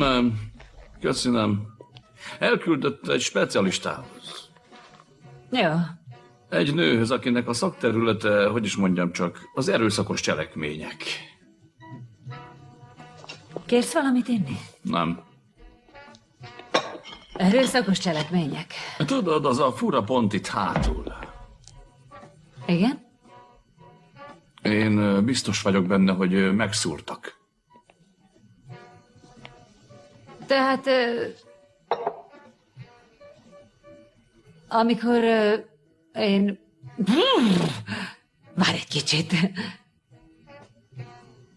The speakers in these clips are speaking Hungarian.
Nem, köszönöm. Elküldött egy specialistához. Jó. Egy nőhöz, akinek a szakterülete, hogy is mondjam csak, az erőszakos cselekmények. Kérsz valamit inni? Nem. Erőszakos cselekmények. Tudod, az a fura pont itt hátul. Igen? Én biztos vagyok benne, hogy megszúrtak. Tehát... amikor én... Várj egy kicsit.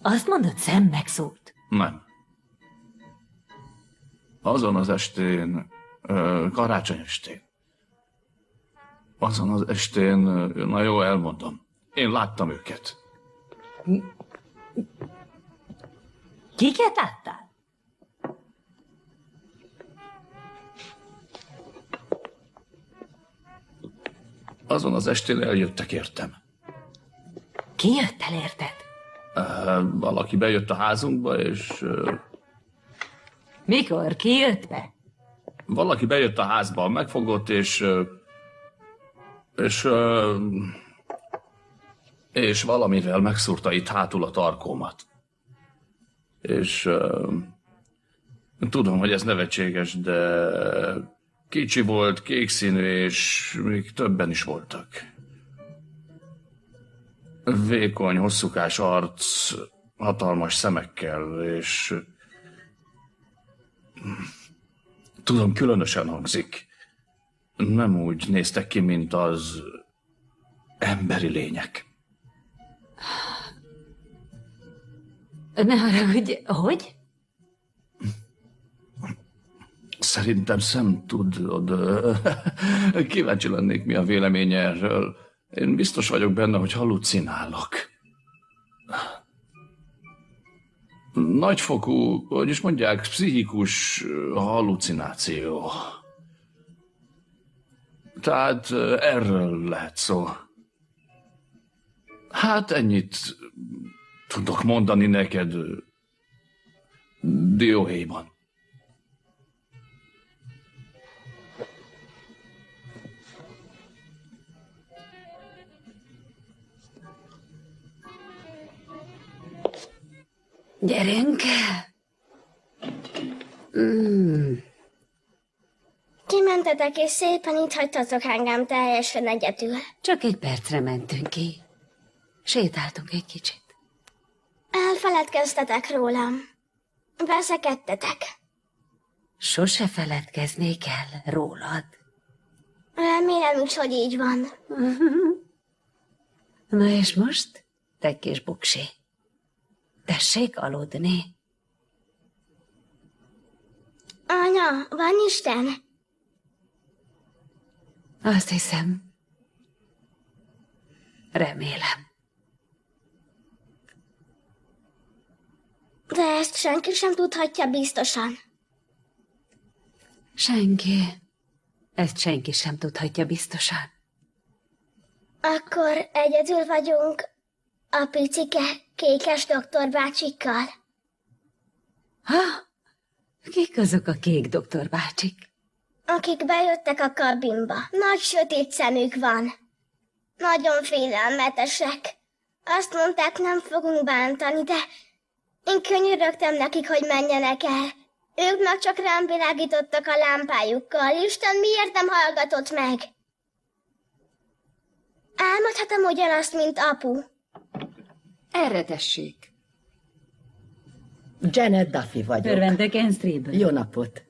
Azt mondod, Sam megszólt? Nem. Azon az estén, karácsony estén. Azon az estén, na jó, elmondom. Én láttam őket. Kiket láttál? Azon az estén eljöttek értem. Ki jött el, érted? Valaki bejött a házunkba, és... Mikor? Ki jött be? Valaki bejött a házba, megfogott, és valamivel megszúrta itt hátul a tarkómat. És tudom, hogy ez nevetséges, de kicsi volt, kékszínű, és még többen is voltak. Vékony, hosszúkás arc, hatalmas szemekkel, és... Tudom, különösen hangzik. Nem úgy néztek ki, mint az emberi lények. Ne haragudj, hogy? Szerintem Sam tudod. Kíváncsi lennék, mi a véleménye erről. Én biztos vagyok benne, hogy hallucinálok. Nagyfokú, hogy is mondják, pszichikus hallucináció. Tehát erről lehet szó. Hát ennyit tudok mondani neked dióhéjban. Gyerünk! Kimentetek, és szépen itt hagytatok engem teljesen egyedül. Csak egy percre mentünk ki. Sétáltunk egy kicsit. Elfeledkeztetek rólam. Veszekedtetek. Sose feledkeznék el rólad. Remélem is, hogy így van. Na és most, te kis buksi, tessék aludni. Anya, van Isten? Azt hiszem. Remélem. De ezt senki sem tudhatja biztosan. Senki. Ezt senki sem tudhatja biztosan. Akkor egyedül vagyunk a picike, kékes doktor bácsikkal. Ha? Kik azok a kék doktor bácsik? Akik bejöttek a kabinba. Nagy sötét szemük van. Nagyon félelmetesek. Azt mondták, nem fogunk bántani, de én könyörögtem nekik, hogy menjenek el. Ők meg csak rám világítottak a lámpájukkal. Isten miért nem hallgatott meg? Álmodhatom ugyanazt, mint apu. Erre tessék. Janet Duffy vagyok. Örvendek Enstréből. Jó napot.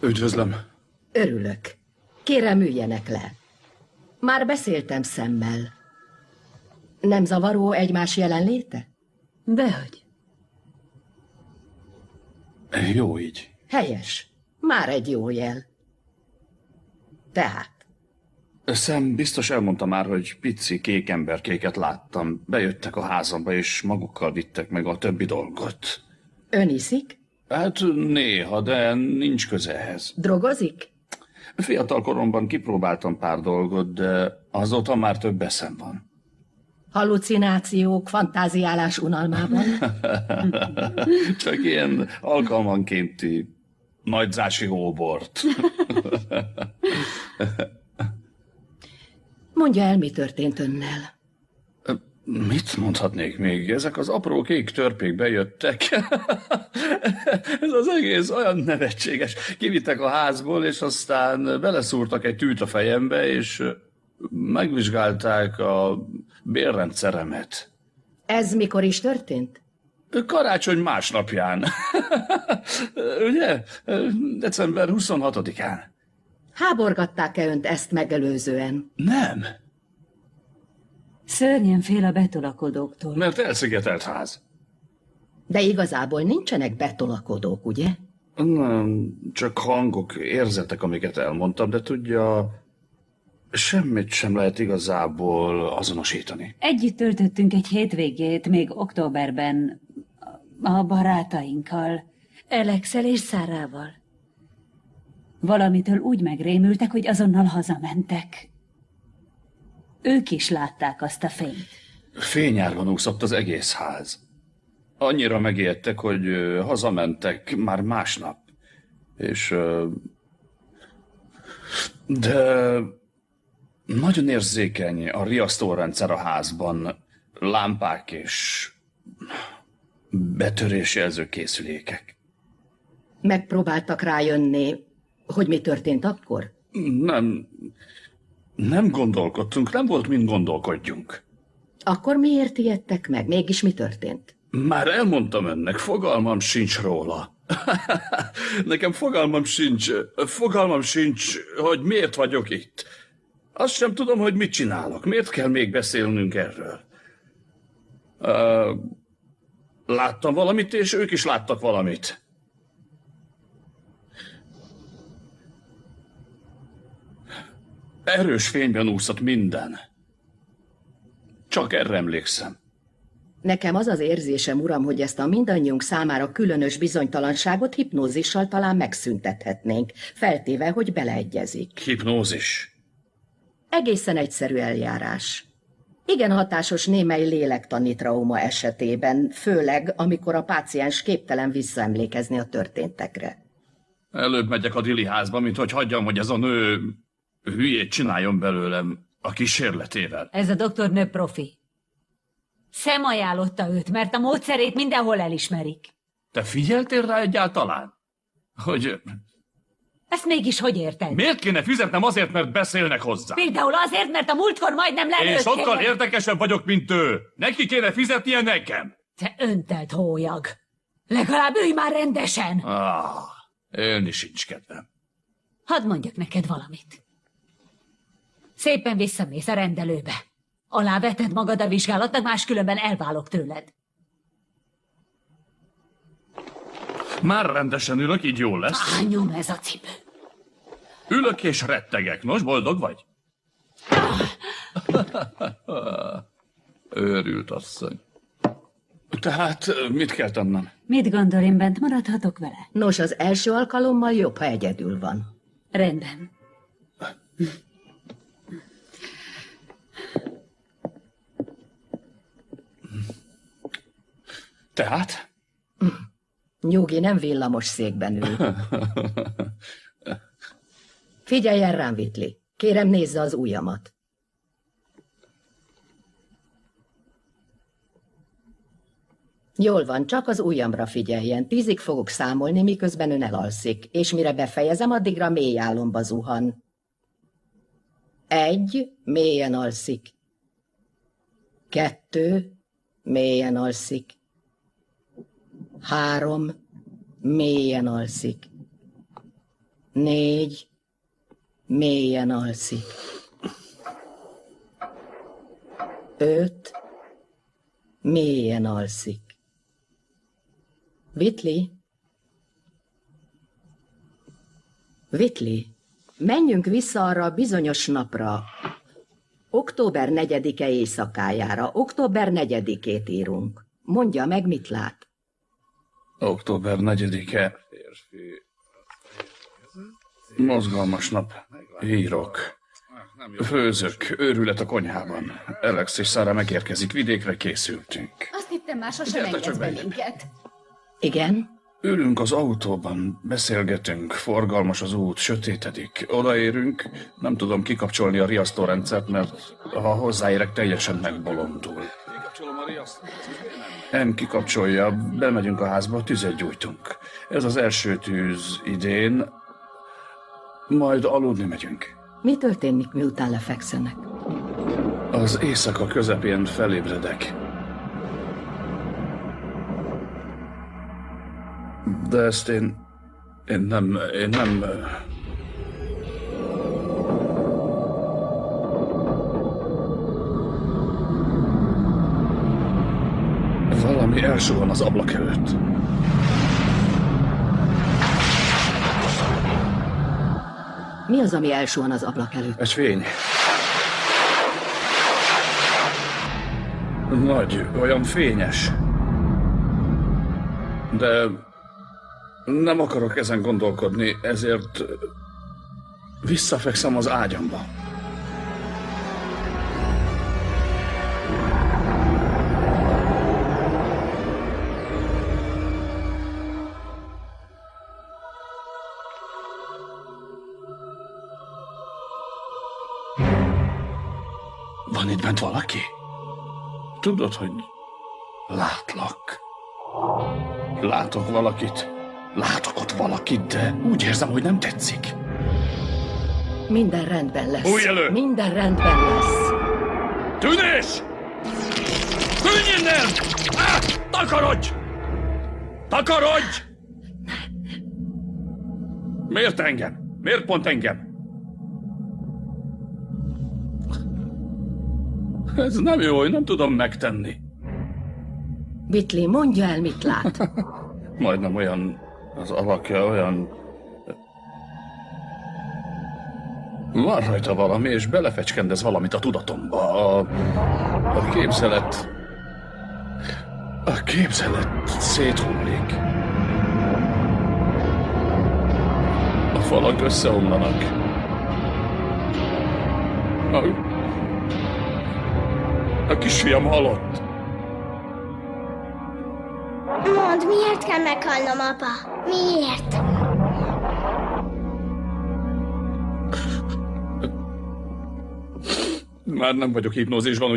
Üdvözlöm. Örülök. Kérem, üljenek le. Már beszéltem Sammel. Nem zavaró egymás jelenléte? Dehogy. Jó így. Helyes. Már egy jó jel. Tehát. Sam biztos elmondta már, hogy pici kék emberkéket láttam. Bejöttek a házamba, és magukkal vittek meg a többi dolgot. Ön iszik? Hát néha, de nincs köze ehhez. Drogozik? Fiatal koromban kipróbáltam pár dolgot, de azóta már több eszem van. Hallucinációk, fantáziálás unalmában? Csak ilyen alkalmankénti nagyzási hóbort. Mondja el, mi történt önnel. Mit mondhatnék még? Ezek az apró kék törpék bejöttek. Ez az egész olyan nevetséges. Kivittek a házból, és aztán beleszúrtak egy tűt a fejembe, és megvizsgálták a bélrendszeremet. Ez mikor is történt? Karácsony másnapján. Ugye? December 26-án. Háborgatták-e önt ezt megelőzően? Nem, Szörnyen fél a betolakodóktól. mert elszigetelt ház. De igazából nincsenek betolakodók, ugye? Nem, csak hangok, érzetek, amiket elmondtam, de tudja, semmit sem lehet igazából azonosítani. Együtt töltöttünk egy hétvégét, még októberben, a barátainkkal, Alexel és Szárával. Valamitől úgy megrémültek, hogy azonnal hazamentek. Ők is látták azt a fényt. Fényárban úszott az egész ház. Annyira megijedtek, hogy hazamentek már másnap. És... De... Nagyon érzékeny a riasztórendszer a házban. Lámpák és... betörésjelző készülékek. Megpróbáltak rájönni, hogy mi történt akkor? Nem gondolkodtunk, nem volt mind gondolkodjunk. Akkor miért ijedtek meg? Mégis mi történt? Már elmondtam önnek, fogalmam sincs róla. Nekem fogalmam sincs, hogy miért vagyok itt. Azt sem tudom, hogy mit csinálok. Miért kell még beszélnünk erről? Láttam valamit, és ők is láttak valamit. Erős fényben úszott minden. Csak erre emlékszem. Nekem az az érzésem, uram, hogy ezt a mindannyiunk számára különös bizonytalanságot hipnózissal talán megszüntethetnénk, feltéve, hogy beleegyezik. Hipnózis. Egészen egyszerű eljárás. Igen hatásos némely lélektani trauma esetében, főleg, amikor a páciens képtelen visszaemlékezni a történtekre. Előbb megyek a Dili házba, mint hogy hagyjam, hogy ez a nő hülyét csináljon belőlem a kísérletével. Ez a doktornő profi. Sam ajánlotta őt, mert a módszerét mindenhol elismerik. Te figyeltél rá egyáltalán? Hogy Ezt mégis hogy érted? miért kéne fizetnem azért, mert beszélnek hozzá? Például azért, mert a múltkor majdnem Én lelőttél. sokkal érdekesebb vagyok, mint ő. Neki kéne fizetnie nekem. Te öntelt hólyag. Legalább ülj már rendesen. Élni sincs kedvem. Hadd mondjak neked valamit. Szépen visszamész a rendelőbe. Aláveted magad a vizsgálatnak, máskülönben elválok tőled. Már rendesen ülök, így jól lesz. Nyom ez a cipő. Ülök és rettegek. Nos, boldog vagy? Őrült asszony. Tehát mit kell tennem? Mit gondol, én bent maradhatok vele? Nos, az első alkalommal jobb, ha egyedül van. Rendben. Tehát? Nyugi, nem villamos székben ül. Figyeljen rám, Whitley. Kérem, nézze az ujjamat. Jól van, csak az ujjamra figyeljen. 10-ig fogok számolni, miközben ön elalszik, és mire befejezem, addigra mély álomba zuhan. 1, mélyen alszik. 2, mélyen alszik. 3, mélyen alszik. 4, mélyen alszik. 5, mélyen alszik. Whitley? Whitley, menjünk vissza arra a bizonyos napra. Október 4-e éjszakájára. Október 4-ét írunk. Mondja meg, mit lát. Október 4-e. Mozgalmas nap. Írok. Főzök, őrület a konyhában. Alex és Sarah megérkezik, vidékre készültünk. Azt hittem, már sosem engedsz bennünket. Igen? Ülünk az autóban, beszélgetünk, forgalmas az út, sötétedik. Odaérünk, nem tudom kikapcsolni a riasztórendszert, mert ha hozzáérek, teljesen megbolondul. Nem kikapcsolja, bemegyünk a házba, tüzet gyújtunk. Ez az első tűz idén, majd aludni megyünk. Mi történik, miután lefekszenek? Az éjszaka közepén felébredek. De ezt én nem... Valami elsuhan az ablak előtt. Mi az, ami elsuhan az ablak előtt? Egy fény. Nagy, olyan fényes. De nem akarok ezen gondolkodni, ezért visszafekszem az ágyamba. Van itt bent valaki? Tudod, hogy látlak. Látok valakit. Látok ott valakit, de úgy érzem, hogy nem tetszik. Minden rendben lesz. Fújj elő! Minden rendben lesz. Tűnés! Tűnj innen! Takarodj! Takarodj! Miért engem? Miért pont engem? Ez nem jó, hogy nem tudom megtenni. Whitley, mondja el, mit lát. Majdnem olyan, az alakja olyan... Van rajta valami, és belefecskendez valamit a tudatomba. A képzelet... A képzelet széthullik. A falak összeomlanak. A kisfiam halott. Mondd, miért kell meghalnom, apa? Miért? Már nem vagyok hipnózisban,